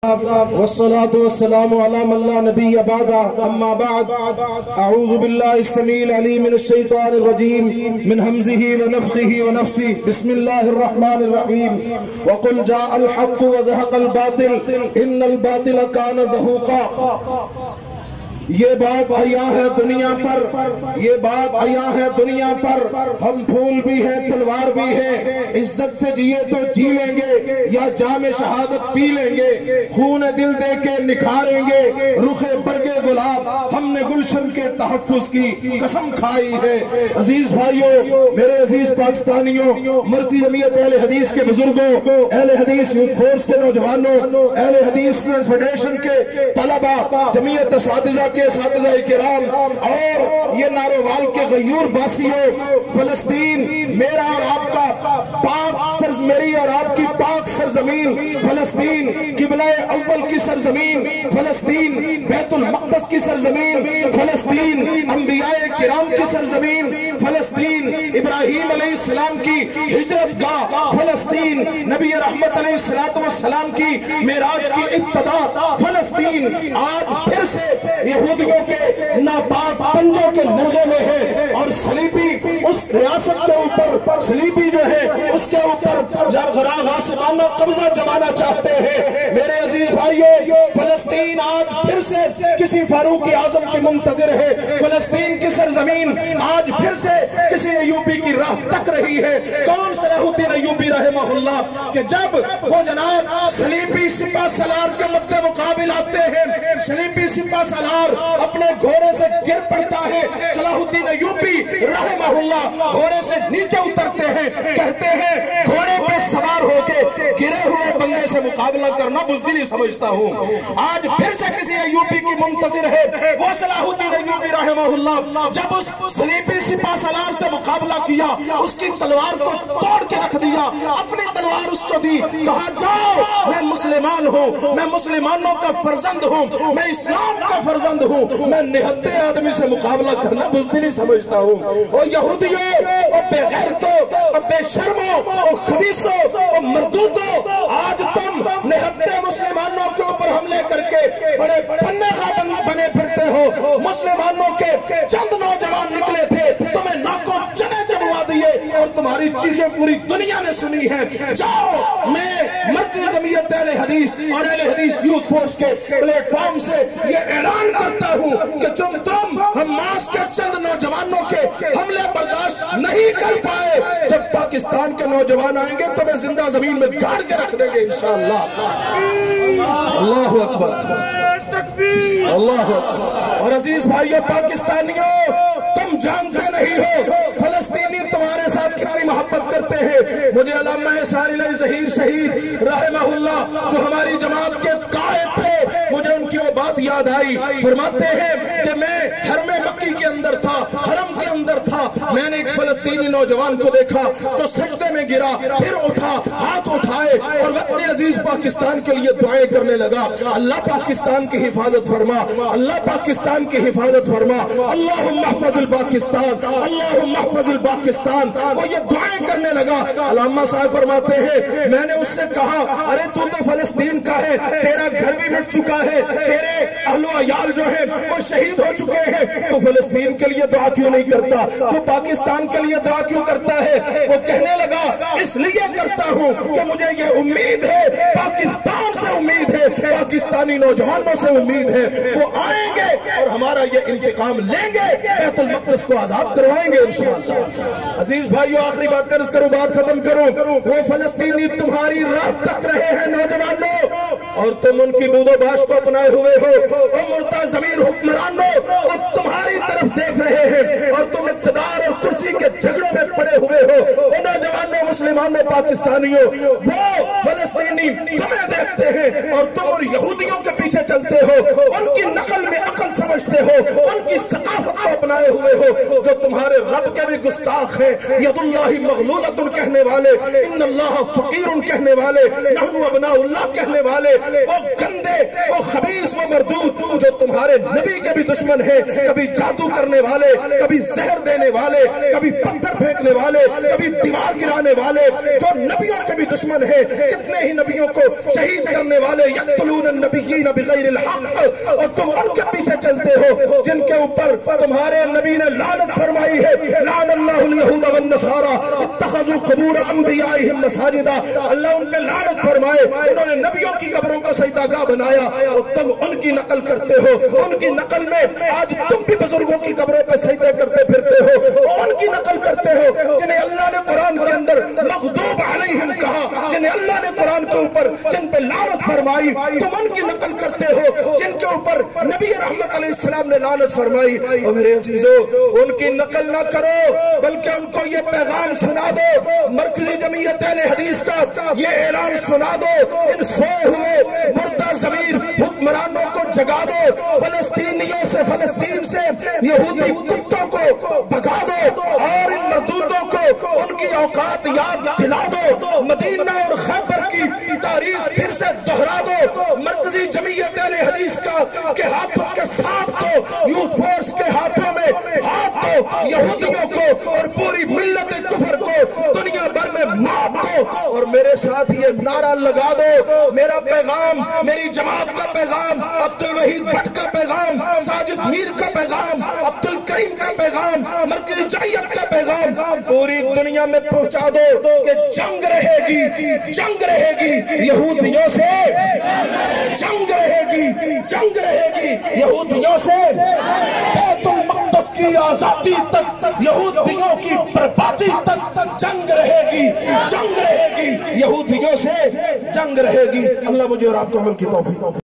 والصلاة والسلام على من لا نبي بعد أما بعد أعوذ بالله السميع العليم من الشيطان الرجيم من همزه ونفخه ونفسه بسم الله الرحمن الرحيم وقل جاء الحق وزهق الباطل إن الباطل كان زهوقا یہ بات عیاں ہے دنیا پر، یہ بات عیاں ہے دنیا پر، ہم پھول بھی ہیں تلوار بھی ہیں، عزت سے جیے تو جی لیں گے یا جام شہادت پی لیں گے، خون دل دے کے نکھاریں گے رخ برگ گلاب، ہم نے گلشن کے تحفظ کی قسم کھائی ہے۔ عزیز بھائیوں، میرے عزیز پاکستانیوں، مرکزی جمعیت اہل حدیث کے بزرگوں، اہل حدیث یوتھ فورس کے نوجوانوں، اہل حدیث اسٹوڈنٹ فیڈریشن کے طلباء، جمعیت اساتذہ کے اساتذہ کرام اور یہ نارووال کے غیور باسیوں، فلسطین میرا اور آپ کا پاک میری اور آپ کی پاک سرزمین فلسطین، قبلہ اول کی سرزمین فلسطین، بیت المقدس کی سرزمین فلسطین، انبیاء کرام کی سرزمین فلسطین، ابراہیم علیہ السلام کی ہجرت گاہ فلسطین، نبی رحمت علیہ السلام کی معراج کی ابتدا فلسطین، آج پھر سے یہودیوں کے ناپاک پنجوں کے نرغے میں ہے اور صلیبی اس ریاست کے اوپر، صلیبی جو ہے اس کے اوپر جب غاصبانہ قبضہ جمانا چاہتے ہیں۔ میرے عزیز بھائیوں، فلسطین آج پھر سے کسی فاروق اعظم کی منتظر ہے، فلسطین کی سرزمین آج پھر سے کسی ایوبی کی راہ تک رہی ہے۔ کون صلاح الدین ایوبی رحمہ اللہ کہ جب وہ جناب صلیبی سپہ سالار کے مد مقابل آتے ہیں، صلیبی سپہ سالار اپنے گھوڑے سے گر پڑتا ہے، صلاح الدین ایوبی رحمہ اللہ گھوڑے سے نیچے اترتے ہیں، کہتے ہیں گھوڑے پہ سوار ہو کے گرے ہوئے بندے سے مقابلہ کرنا بزدلی سمجھتا ہوں۔ آج پھر سے کسی ایوبی کی منتظر ہے، وہ صلاح الدین ایوبی رحمہ اللہ جب اس صلیبی سپہ سالار سے مقابلہ کیا، اس کی تلوار کو توڑ کے رکھ دیا، اپنی تلوار اس کو دی، کہا جاؤ میں مسلمان ہوں، میں مسلمانوں کا فرزند ہوں، میں اسلام کا فرزند ہوں، میں نہتے آدمی سے مقابلہ کرنا بزدلی سمجھتا ہوں۔ اور یہودیوں اور بے غیرتوں اور بے شرموں اور خبیثوں اور مردودوں، آج تم نہتے مسلمانوں کے اوپر حملے کر کے بڑے پنے خابن بنے پھرتے ہو۔ مسلمانوں کے چند نوجوان نکلے تھے، تمہیں ناکوں چنے چبوا دیے اور تمہاری چیزیں پوری دنیا نے سنی ہے۔ جاؤ، میں مرکزی جمعیت اہل حدیث اور اہل حدیث یوتھ فورس کے پلیٹ فارم سے یہ اعلان کرتا ہوں کہ تم حماس کے چند نوجوانوں کے حملے برداشت نہیں کر پائے، جب پاکستان کے نوجوان آئیں گے تو میں زندہ زمین میں گاڑ کے رکھ دیں گے انشاءاللہ۔ اللہ اکبر، اللہ اکبر۔ اور عزیز بھائیو پاکستانیوں، تم جانتے نہیں ہو فلسطینی تمہارے ساتھ کتنی محبت کرتے ہیں۔ مجھے علامہ اسحاق علی ظہیر شہید رحمہ اللہ جو ہماری جماعت کے قائد تھے، مجھے ان کی وہ بات یاد آئی، فرماتے ہیں کہ میں حرم مکی کے اندر تھا، حرم کے اندر تھا، میں نے ایک فلسطینی نوجوان کو دیکھا جو سجدے میں گرا، پھر اٹھا، ہاتھ اٹھائے اور وطن عزیز پاکستان کے لیے دعائیں کرنے لگا، اللہ پاکستان کی حفاظت فرما، اللہ پاکستان کی حفاظت فرما، اللہم احفظ الپاکستان، اللہم احفظ الپاکستان، وہ یہ دعائیں کرنے لگا۔ علامہ صاحب فرماتے ہیں میں نے اس سے کہا ارے تو فلسطین کا ہے، تیرا گھر بھی مٹ چکا ہے، تیرے اہل و عیال جو ہیں وہ شہید ہو چکے ہیں، تو فلسطین کے لیے دعا کیوں نہیں کرتا، تو پاکستان کے لیے دعا کیوں کرتا ہے؟ وہ کہنے لگا اس لیے کرتا ہوں کہ مجھے یہ امید ہے، پاکستان سے امید ہے، پاکستانی نوجوانوں سے امید ہے، وہ آئیں گے اور ہمارا یہ انتقام لیں گے، بیت المقدس کو آزاد کروائیں گے انشاءاللہ۔ عزیز بھائیو، آخری بات درس کروں، بات ختم کروں، وہ فلسطینی تمہاری راہ تک رہے ہیں نوجوانوں، اور تم ان کی بود و باش کو اپنائے ہوئے ہو، اور مردہ ضمیر حکمرانوں وہ تمہاری طرف دیکھ رہے ہیں، اور تم اقتدار اور کرسی کے جھگڑوں میں پڑے ہوئے ہو۔ وہ نوجوانوں، مسلمانوں، پاکستانیوں، وہ فلسطینی تمہیں دیکھتے ہیں اور تم اور یہودیوں کے پیچھے چلتے ہو، ان کی نقل میں عقل سمجھتے ہو، ان کی ثقافت کو اپنائے ہوئے ہو، جو تمہارے رب کے بھی گستاخ ہیں، ید اللہ مغلولۃ کہنے والے، ان اللہ فقیر کہنے والے، نحن ابناء اللہ کہنے والے، وہ گندے، وہ خبیث، وہ مردود جو تمہارے نبی کے بھی دشمن ہیں، کبھی جادو کرنے والے، کبھی زہر دینے والے، کبھی پتھر پھینکنے والے، کبھی دیوار گرانے والے، جو نبیوں کے بھی دشمن ہیں، کتنے ہی نبیوں کو شہید کرنے والے، یقتلون النبیین بغیر الحق، اور تم ان کے پیچھے چلتے ہو جن کے اوپر تمہارے نبی نے لعنت فرمائی ہے، لعن اللہ الیہود والنصارى اتخذوا قبور انبیائہم مساجدا، اللہ ان پہ لعنت فرمائے، انہوں نے نبیوں کی قبروں کا سجدہ گاہ بنایا، اور تم ان کی نقل کرتے ہو، ان کی نقل میں آج تم بھی بزرگوں کی قبروں پہ سجدے کرتے پھرتے ہو، ان کی نقل کرتے ہو جنہیں اللہ نے قرآن کے اندر مغضوب علیہم کہا، جنہیں اللہ نے قرآن کے اوپر جن پہ لعنت فرمائی، تم ان کی نقل کرتے ہو جن کے اوپر نبی رحمت علیہ السلام نے لعنت فرمائی۔ اور میرے عزیزو، ان کی نقل نہ کرو بلکہ ان کو یہ پیغام سنا دو، مرکزی جمعیت اہل حدیث کا یہ اعلان سنا دو، ان سوئے ہوئے مردہ ضمیر حکمرانوں کو جگا دو، فلسطینیوں سے، فلسطین سے یہودی کتوں کو بھگا دو، اور ان مردودوں کو ان کی اوقات یاد دلا دو، مدینہ اور خیبر کی تاریخ پھر سے دہرا دو، مرکزی جمعیت اہل حدیث کا کے ہاتھوں کے ساتھ دو، یوتھ فورس کے ہاتھوں میں ہاتھ دو، یہودیوں کو اور پوری ملت کفر کو دنیا بھر میں مات دو، اور میرے ساتھ یہ نعرہ لگا دو، میرا پیغام، میری جماعت کا پیغام، عبدالوحید بٹ کا پیغام، ساجد میر کا پیغام، عبدالکریم کا پیغام، مرکزی جمعیت کا پیغام پوری دنیا میں پہنچا دو کہ جنگ رہے گی، جنگ رہے گی یہودیوں سے، جنگ رہے گی، جنگ رہے گی یہودیوں سے، بیت المقدس کی آزادی تک، یہودیوں کی بربادی تک جنگ رہے گی، جنگ رہے گی یہودیوں سے، جنگ رہے گی۔ اللہ مجھے اور آپ کو عمل کی توفیق